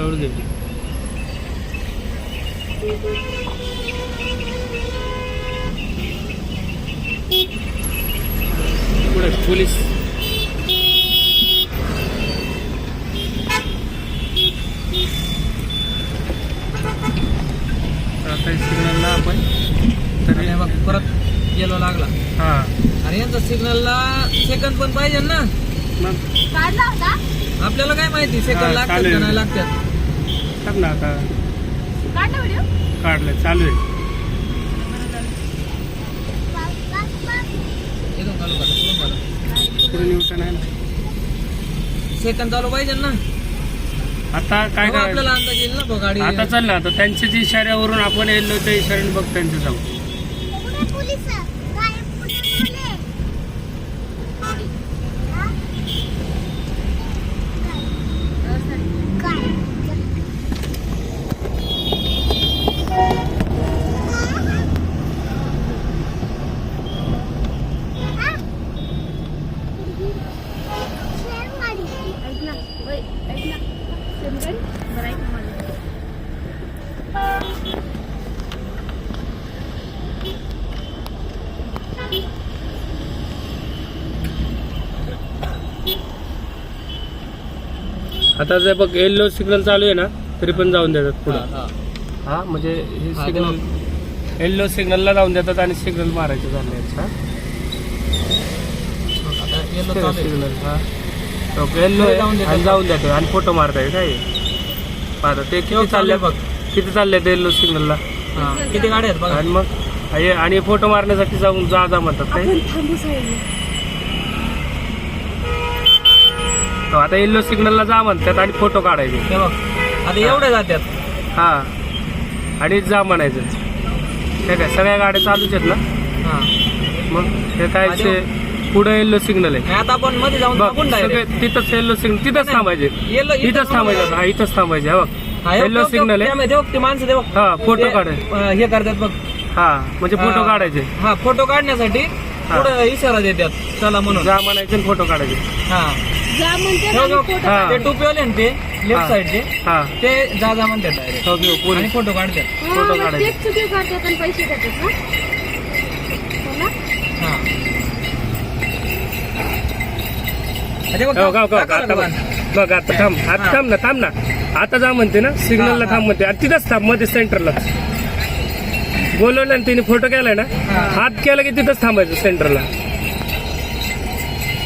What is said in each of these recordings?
जवळ घे. पुढे पोलीस आता सिग्नलला आपण तरी बघ परत येलो लागला. हा आणि यांचा सिग्नलला सेकंद पण पाहिजे ना. मग काढला होता आपल्याला काय माहिती सेकंद हा, लागतात चालेल. का नाही लागतात. टाक ना आता. काढला व्हिडिओ काढलं चालू आहे. एकदम चालू करा, पूर्ण करा. पुढे न्यूटन आहे ना. सेकंद चालू पाहिजे ना. आता काय तेव्हा आपल्याला करायचं अंदाज येईल ना बघ गाडी. आता चल ना. आता त्यांच्याच इशाऱ्यावरून आपण येल्लोच्या इशाऱ्याने बघ त्यांचं जाऊ. पुणे पोलीस काय पुणे काय आता जर बघ येल्लो सिग्नल चालू आहे ना तरी पण जाऊन देतात पुढे. हा. हा म्हणजे हे हा, सिग्नल येल्लो सिग्नलला जाऊन देतात आणि सिग्नल मारायचे झाले. अच्छा आता yellow चालू आहे. सिग्नल हा येल्लो आणि जाऊन देतो आणि फोटो मारताय काय. आता ते किती चालले बघ किती चालले ते येल्लो सिग्नलला. हा. किती गाड्या आहेत बघा. आणि मग आणि फोटो मारण्यासाठी जाऊन जा म्हणतात काय. तो आता येल्लो सिग्नलला जा म्हणतात आणि फोटो काढायचे. हे बघ आता एवढे जातात. हा आणि जा म्हणायचं. हे काय सगळ्या गाड्या चालूच आहेत ना. हा. मग हे काय पुढे येल्लो सिग्नल आहे. आणि आता आपण मध्ये जाऊन बघ टाकून सगळे direct. तिथंच येल्लो सिग्नल तिथंच थांबायचे. Yellow इथंच थांबायचं. हा इथंच थांबायचे. हा बघ हा, हे येल्लो बघ, सिग्नल आहे. त्यामध्ये बघ, ते माणसं ते बघ. हा फोटो ते, काढायचे. हे करतात बघ. हा म्हणजे फोटो काढायचे. हा फोटो काढण्यासाठी पुढे इशारा देतात चला म्हणून. जा म्हणायचे आणि फोटो काढायचे. हा जा म्हणते हे बघ, हा. ते टोपीवाले ना ते लेफ्ट हा. साईडचे हा ते जा म्हणतात डायरेक्ट हो घेऊ आणि पोलीस. फोटो काढतात. फोटो काढायचे. तेच चुकी करतात आणि पैसे देतात ना. हो ना? हा अरे बघ, हो, हो, हो, दाखव आता ना बघ. दुकान. बघ आता थांब आता थांब ना आता जा म्हणते ना सिग्नलला हा. थांब म्हणते आणि तिथंच थांब मध्ये सेंटरला बोलवलं आणि तिने फोटो केलाय ना. हा. हात केला की तिथंच थांबायचं सेंटरला.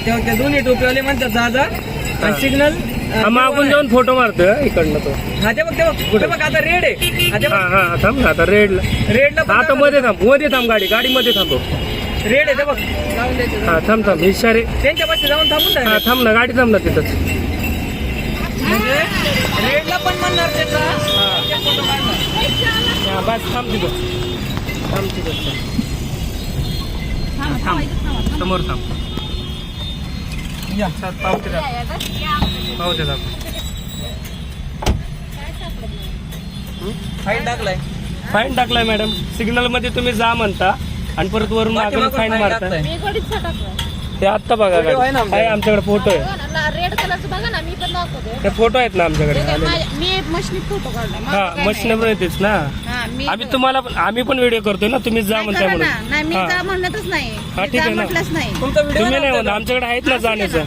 तेव्हा ते दोन्ही टोपीवाले म्हणतात जा हा. सिग्नल मागून जाऊन फोटो मारतोय इकडनं तो. हा ते बघ ते बघ आता रेड आहे. हा ते हा बघ हा थांब ना आता रेडला. रेडला आता मध्ये थांब गाडीमध्ये थांबव. रेड आहे ते बघ लावून द्यायचं. हा थांब इशारे. त्यांच्या पाशी जाऊन थांबून हा direct. थांब ना गाडी थांब ना तिथंच. म्हणजे रेडला पण म्हणणार त्याचा ते फोटो काढणार. हा बस थांब तिथं थांब समोर थांब. या पावते दाखव. फाईन टाकलाय. फाईन टाकलाय मॅडम. सिग्नल मध्ये तुम्ही जा म्हणता आणि परत वरून मागून पाठीमागून फाईन fine मारता. टाकलाय. मी गडीत टाकलं ते आत्ता बघा Photo आहे ना गाडी. आहे आमच्याकडे फोटो आहे. रेड कलरचं बघा ना. मी पण दाखवते. ते फोटो आहेत ना आमच्याकडे ते काय आलेले. मी मशीनीत फोटो काढला. माझं हा काय मशीनवर येतेच ना. नाही. हा, मी आम्ही पण व्हिडिओ करतोय ना. तुम्ही जा नाही म्हणताय करा ना. म्हणून. नाही मी हा. जा म्हणतच नाही. हा, मी ठीक जा आहे ना. म्हटलंच नाही. तुमचा व्हिडिओ तुम्ही नाही म्हणता आमच्याकडे आहेत ना जाण्याचं.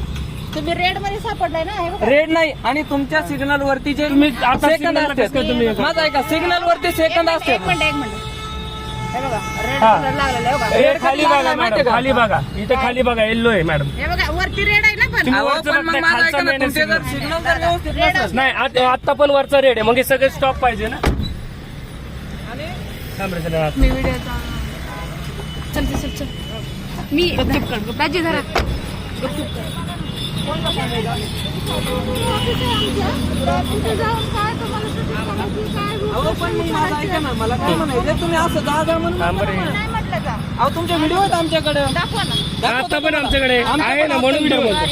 तुम्ही रेड मध्ये सापडलाय ना. हे बघा. रेड नाही आणि तुमच्या सिग्नल वरती जे तुम्ही आता सेकंद signal ला असतात. कसं काय तुम्ही हे करता? माझा ऐका सिग्नल वरती सेकंद असतात. एक मिनिट हे बघा रेड हा. कलर लागलेला आहे. हे बघा. हे Red खाली color बघा लागला माहितीये मॅडम. का? खाली बघा इथे खाली बघा येल्लो आहे मॅडम. हे बघा वरती रेड आहे ना पण. तुम्ही अहो, वरचं पण मग बघताय, माझा खालचं ऐका ना, नाही ना तुमचे जर signal. सिग्नल जर व्यवस्थित Red नसेल नाही आता पण वरचा रेड आहे मग हे सगळे स्टॉप पाहिजे ना. आणि थांब रे जरा. मी व्हिडिओचा चल मी राजी धरा अहो पण मग माझा ऐका ना मला काय म्हणायचं तुम्ही असं जा म्हणून थांब रे. नाही म्हटलं का अहो तुमचे व्हिडिओ आहेत आमच्याकडे. दाखवा ना. आता पण आमच्याकडे आहे ना म्हणून व्हिडिओ बोलतो.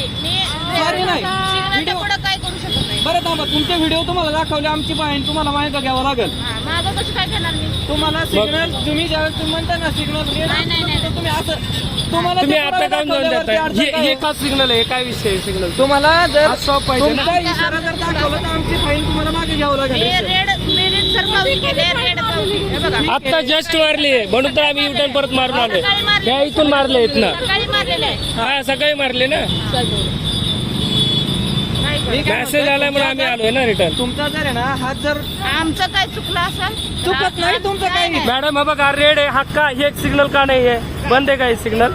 Sorry नाही. सिग्नलच्या पुढं काय करू शकत नाही. बरं थांबा तुमचे व्हिडिओ तुम्हाला दाखवले आमची पाहिजे तुम्हाला माहिती घ्यावं लागेल. माझं कसं काय करणार मी? तुम्हाला सिग्नल तुम्ही ज्यावेळेस तुम्ही म्हणता ना सिग्नल रेड नाही, नाही, नाही. तुम्ही असं तुम्हाला तुम्ही ते आता पुरावे काय जाऊन दाखवल्यावरती देताय अडचण काय हे आहे? का सिग्नल आहे काय विषय आहे सिग्नल तुम्हाला जर आज stop पाहिजे ना? तुमचा इशारा जर दाखवला तर आमची फाईन तुम्हाला मागे घ्यावं लागेल रेड सर पावती केले रेड पावती हे बघा आता जस्ट मारली आहे म्हणून तर आम्ही युटर्न परत मारून आलोय सकाळी मारले. त्या इथून मारले इथनं सकाळी मारलेले आहे. हा सकाळी मारले ना मी काय मेसेज आलाय म्हणून आम्ही आलोय ना रिटर्न तुमचा जर आहे ना हात जर आमचं काय चुकलं असेल चुकत नाही तुमचं काही नाही मॅडम हा बघा रेड आहे हा का हे एक सिग्नल का नाही आहे बंद आहे का हे सिग्नल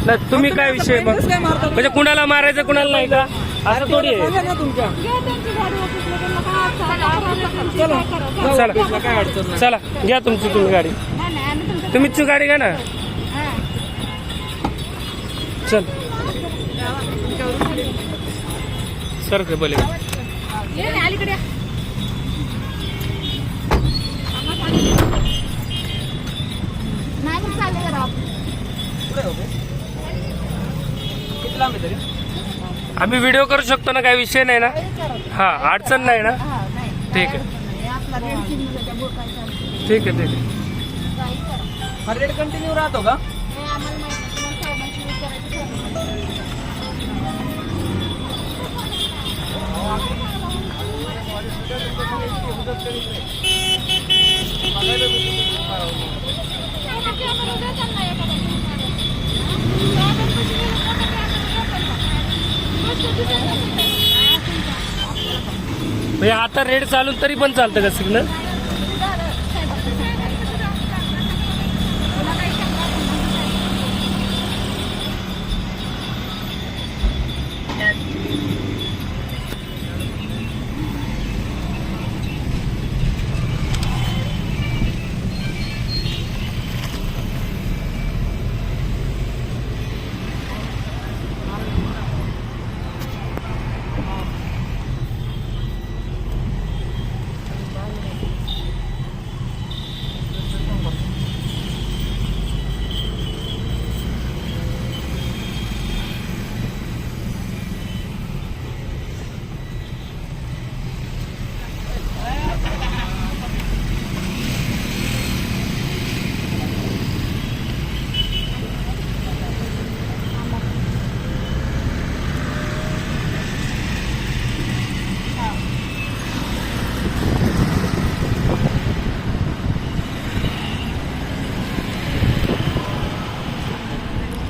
नाही तुम्ही काय विषय मग काय मारता म्हणजे कुणाला मारायचं कुणाला नाही का असं थोडी आहे सांगा ना तुमच्या चला. चला ऑफिसला काय अडचण नाही चला घ्या तुमची तुम्ही गाडी तुम्हीच गाडी घ्या ना चल सर के बोले अलीकडे नाही चालले जरा किती लांब आहे तरी आम्ही व्हिडिओ करू शकतो ना काही विषय नाही ना हा अडचण नाही ना ठीक आहे ठीक आहे ठीक आहे हा रेड कंटिन्यू राहतो का म्हणजे आता रेड चालून तरी पण चालतं का सिग्नल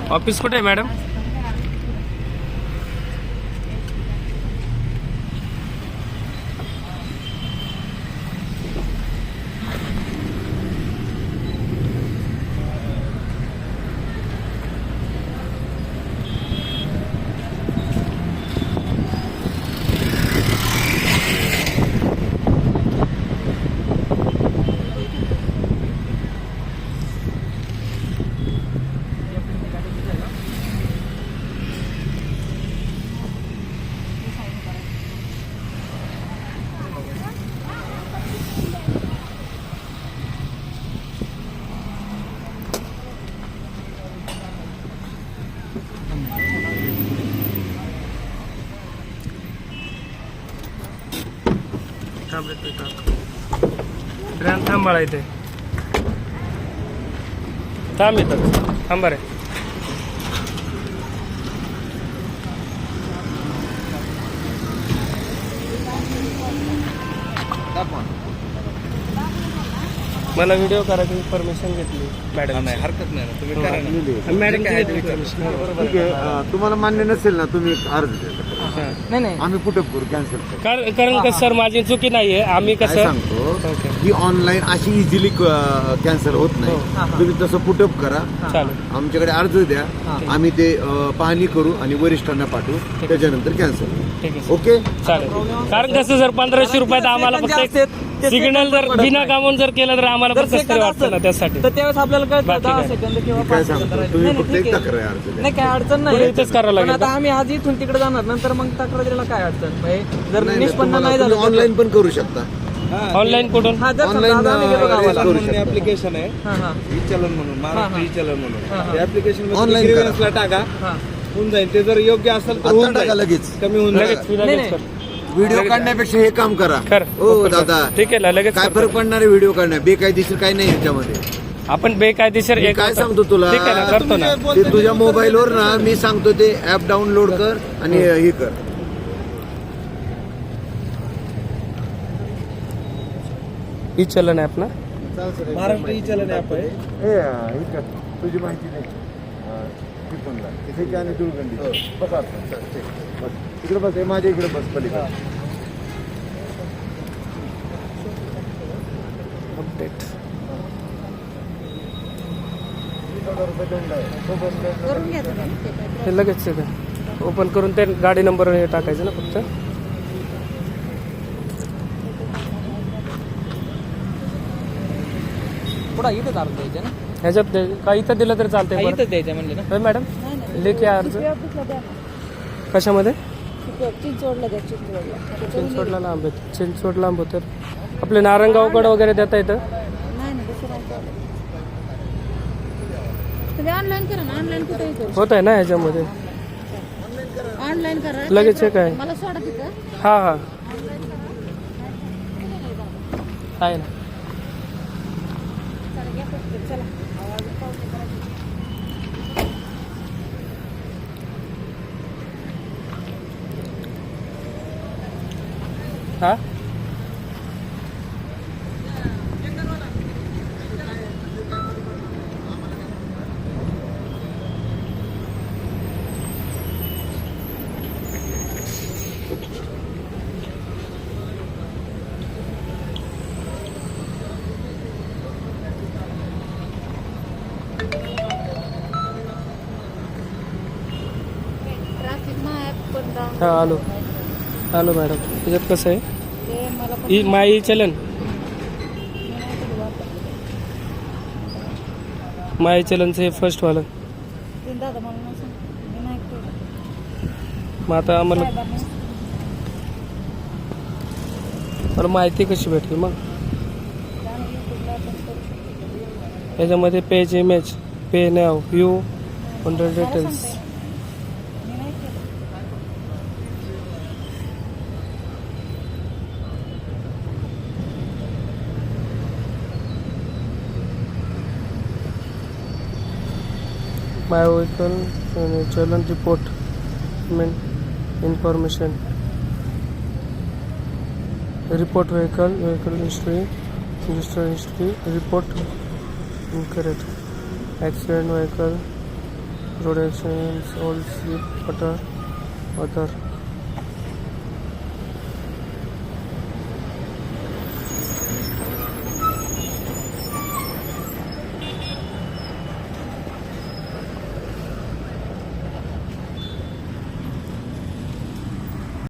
ऑफिस कुठे आहे मॅडम ट्रेन थांबाळा इथे थांब इथं थांबा रे मला व्हिडिओ करायची परमिशन घेतली मॅडम नाही हरकत नाही ना तुम्ही करा ना मॅडम ठीक आहे तुम्हाला मान्य नसेल ना तुम्ही एक अर्ज द्या नाही नाही आम्ही कुठं करू कॅन्सल कारण कसं सर माझी चुकी नाहीये आम्ही काय कसं सांगतो ओके ही ऑनलाईन अशी इझिली कॅन्सल होत नाही तुम्ही तसं पुटअप करा चालेल आमच्याकडे अर्ज द्या आम्ही ते पाहणी करू आणि वरिष्ठांना पाठवू त्याच्यानंतर कॅन्सल ठीक आहे ओके चालेल कारण कसं जर 1500 रुपयात आम्हाला फक्त सिग्नल जर बिना कामून जर केलं तर आम्हाला पण कसं तरी वाटतं ना त्यासाठी तर त्यावेळेस आपल्याला कळतं बाकी 10 काय? सेकंद किंवा काय 5 सेकंद सांगतो राहिले. तुम्ही नाही, फक्त नाही, एक ठीक आहे. तक्रार अर्ज द्या नाही काय अडचण पुढे नाही इथेच करावं लागेल पण आता आम्ही आज इथून तिकडे जाणार नंतर मग तक्रारीला काय अडचण म्हणजे जर नाही, निष्पन्न तुम्हाला- नाही तुम्ही झालं ऑनलाईन पण करू शकता ऑनलाईन कुठून हा जर समजा ऑनलाईन आज आम्ही गेलो गावाला करू शकता. ऍप्लिकेशन आहे हा हा ई चलन म्हणून हा, महाराष्ट्र हा. ई चलन म्हणून हा, हा. त्या ऍप्लिकेशन Online मध्ये करा. ग्रीव्हन्सला टाका हा होऊन जाईल ते जर योग्य असेल तर आता होऊन टाका जाईल लगेच कमी होऊन लगेच जाईल नाही, लगेच नाही. कर. व्हिडिओ काढण्यापेक्षा हे काम करा. कर हो दादा, ठीक आहे ना, लगेच काय करतो. फरक पडणार आहे व्हिडिओ काढण्या? बेकायदेशीर काय नाही याच्यामध्ये. आपण बेकायदेशीर मी काय सांगतो तुला, ठीक आहे ना, करतो ना. ते तुझ्या मोबाईलवर ना मी सांगतो ते ऍप डाउनलोड कर आणि हे कर. ई चलन ॲप ना. महाराष्ट्र ई चलन ऍप आहे. हे कर, तुझी माहिती नाही. आणि दुर्गंधी बस इकडे बस, माझ्या इकडे बस पलीकडे. अपडेट करून घ्या तुम्ही. हे लगेच ओपन करून ते गाडी नंबर हे टाकायचं ना फक्त. पुढं इथं चालू द्यायचं ना, ह्याच्यात का इथं दिलं तरी चालतंय. बरं. इथं द्यायचं म्हणले ना. होय मॅडम, नाही, नाही. लेखी अर्ज CP ऑफिसला द्या. कशामध्ये? चिंचवडला द्या, चिंचवडला. चिंचवडला लांब आहे. चिंचवड लांब होतं. आपले नारंगावकडं वगैरे देता येतं. नाही नाही, दुसरं नाही चालत. तुम्ही ऑनलाईन करा ना, ऑनलाईन कुठेही करू. होत आहे ना ह्याच्यामध्ये. ऑनलाईन करा. लगेच हे काय? मला सोडा तिथं. हा हा आहे ना. चला, घ्या पटकन, चला. हा ट्रॅफिक मॅप पण डाऊन. हा आलो आलो मॅडम. त्याच्यात कसं आहे? ते मला पण ई माय ई चलन. मी नाही कधी वापरलं. माय चलनचं हे फर्स्ट वालं. ते दादा मला नाही सांग. मी नाही केलं. मग आता आम्हाला साहेबांनी मला माहिती कशी भेटली मग? त्याने YouTubeला पण करू शकतो. याच्यामध्ये पेज इमेज पे नाव व्ह्यू अंडर मला डिटेल्स. सांगताय. मी नाही केलं. माय व्हेकल चलन report information report vehicle history register history report incorrect accident vehicle road accidents all slip other